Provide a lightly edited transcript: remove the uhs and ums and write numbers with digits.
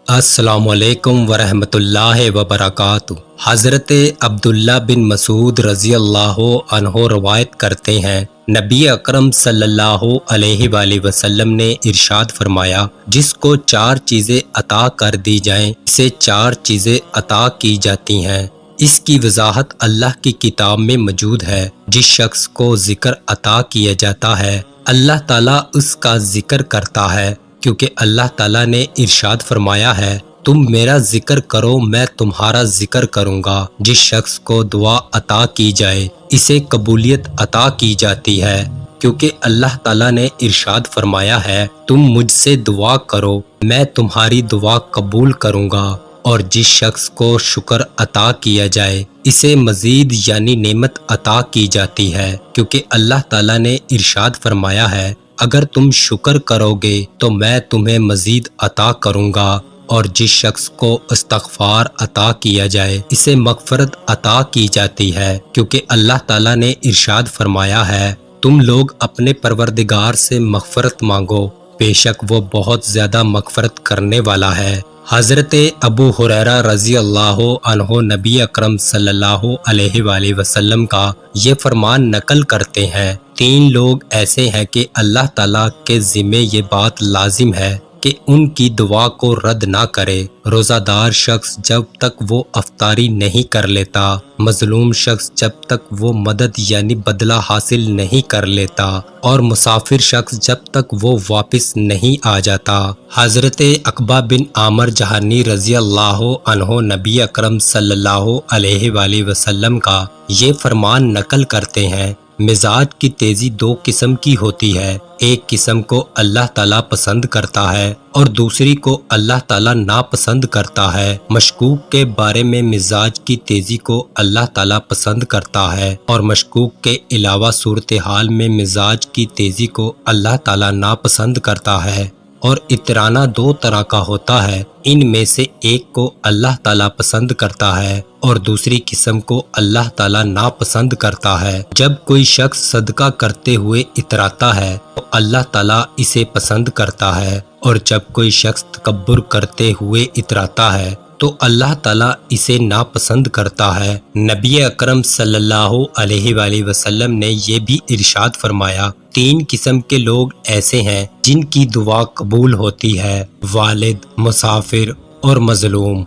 السلام علیکم ورحمۃ اللہ وبرکاتہ۔ حضرت عبداللہ بن مسعود رضی اللہ عنہ روایت کرتے ہیں، نبی اکرم صلی اللہ علیہ وآلہ وسلم نے ارشاد فرمایا، جس کو 4 چیزیں عطا کر دی جائیں اسے 4 چیزیں عطا کی جاتی ہیں۔ اس کی وضاحت اللہ کی کتاب میں موجود ہے۔ جس شخص کو ذکر عطا کیا جاتا ہے اللہ تعالیٰ اس کا ذکر کرتا ہے، کیونکہ اللہ تعالیٰ نے ارشاد فرمایا ہے، تم میرا ذکر کرو میں تمہارا ذکر کروں گا۔ جس شخص کو دعا عطا کی جائے اسے قبولیت عطا کی جاتی ہے، کیونکہ اللہ تعالیٰ نے ارشاد فرمایا ہے، تم مجھ سے دعا کرو میں تمہاری دعا قبول کروں گا۔ اور جس شخص کو شکر عطا کیا جائے اسے مزید یعنی نعمت عطا کی جاتی ہے، کیونکہ اللہ تعالیٰ نے ارشاد فرمایا ہے، اگر تم شکر کرو گے تو میں تمہیں مزید عطا کروں گا۔ اور جس شخص کو استغفار عطا کیا جائے اسے مغفرت عطا کی جاتی ہے، کیونکہ اللہ تعالیٰ نے ارشاد فرمایا ہے، تم لوگ اپنے پروردگار سے مغفرت مانگو، بے شک وہ بہت زیادہ مغفرت کرنے والا ہے۔ حضرت ابو ہریرہ رضی اللہ عنہ نبی اکرم صلی اللہ علیہ وآلہ وسلم کا یہ فرمان نقل کرتے ہیں، 3 لوگ ایسے ہیں کہ اللہ تعالیٰ کے ذمے یہ بات لازم ہے کہ ان کی دعا کو رد نہ کرے۔ روزہ دار شخص جب تک وہ افطاری نہیں کر لیتا، مظلوم شخص جب تک وہ مدد یعنی بدلہ حاصل نہیں کر لیتا، اور مسافر شخص جب تک وہ واپس نہیں آ جاتا۔ حضرت عقبہ بن عامر جہانی رضی اللہ عنہ نبی اکرم صلی اللہ علیہ وآلہ وسلم کا یہ فرمان نقل کرتے ہیں، مزاج کی تیزی 2 قسم کی ہوتی ہے، ایک قسم کو اللہ تعالیٰ پسند کرتا ہے اور دوسری کو اللہ تعالیٰ ناپسند کرتا ہے۔ مشکوک کے بارے میں مزاج کی تیزی کو اللہ تعالیٰ پسند کرتا ہے، اور مشکوک کے علاوہ صورتحال میں مزاج کی تیزی کو اللہ تعالیٰ ناپسند کرتا ہے۔ اور اترانا 2 طرح کا ہوتا ہے، ان میں سے ایک کو اللہ تعالیٰ پسند کرتا ہے اور دوسری قسم کو اللہ تعالیٰ ناپسند کرتا ہے۔ جب کوئی شخص صدقہ کرتے ہوئے اتراتا ہے تو اللہ تعالیٰ اسے پسند کرتا ہے، اور جب کوئی شخص تکبر کرتے ہوئے اتراتا ہے تو اللہ تعالیٰ اسے ناپسند کرتا ہے۔ نبی اکرم صلی اللہ علیہ وآلہ وسلم نے یہ بھی ارشاد فرمایا، 3 قسم کے لوگ ایسے ہیں جن کی دعا قبول ہوتی ہے، والد، مسافر اور مظلوم۔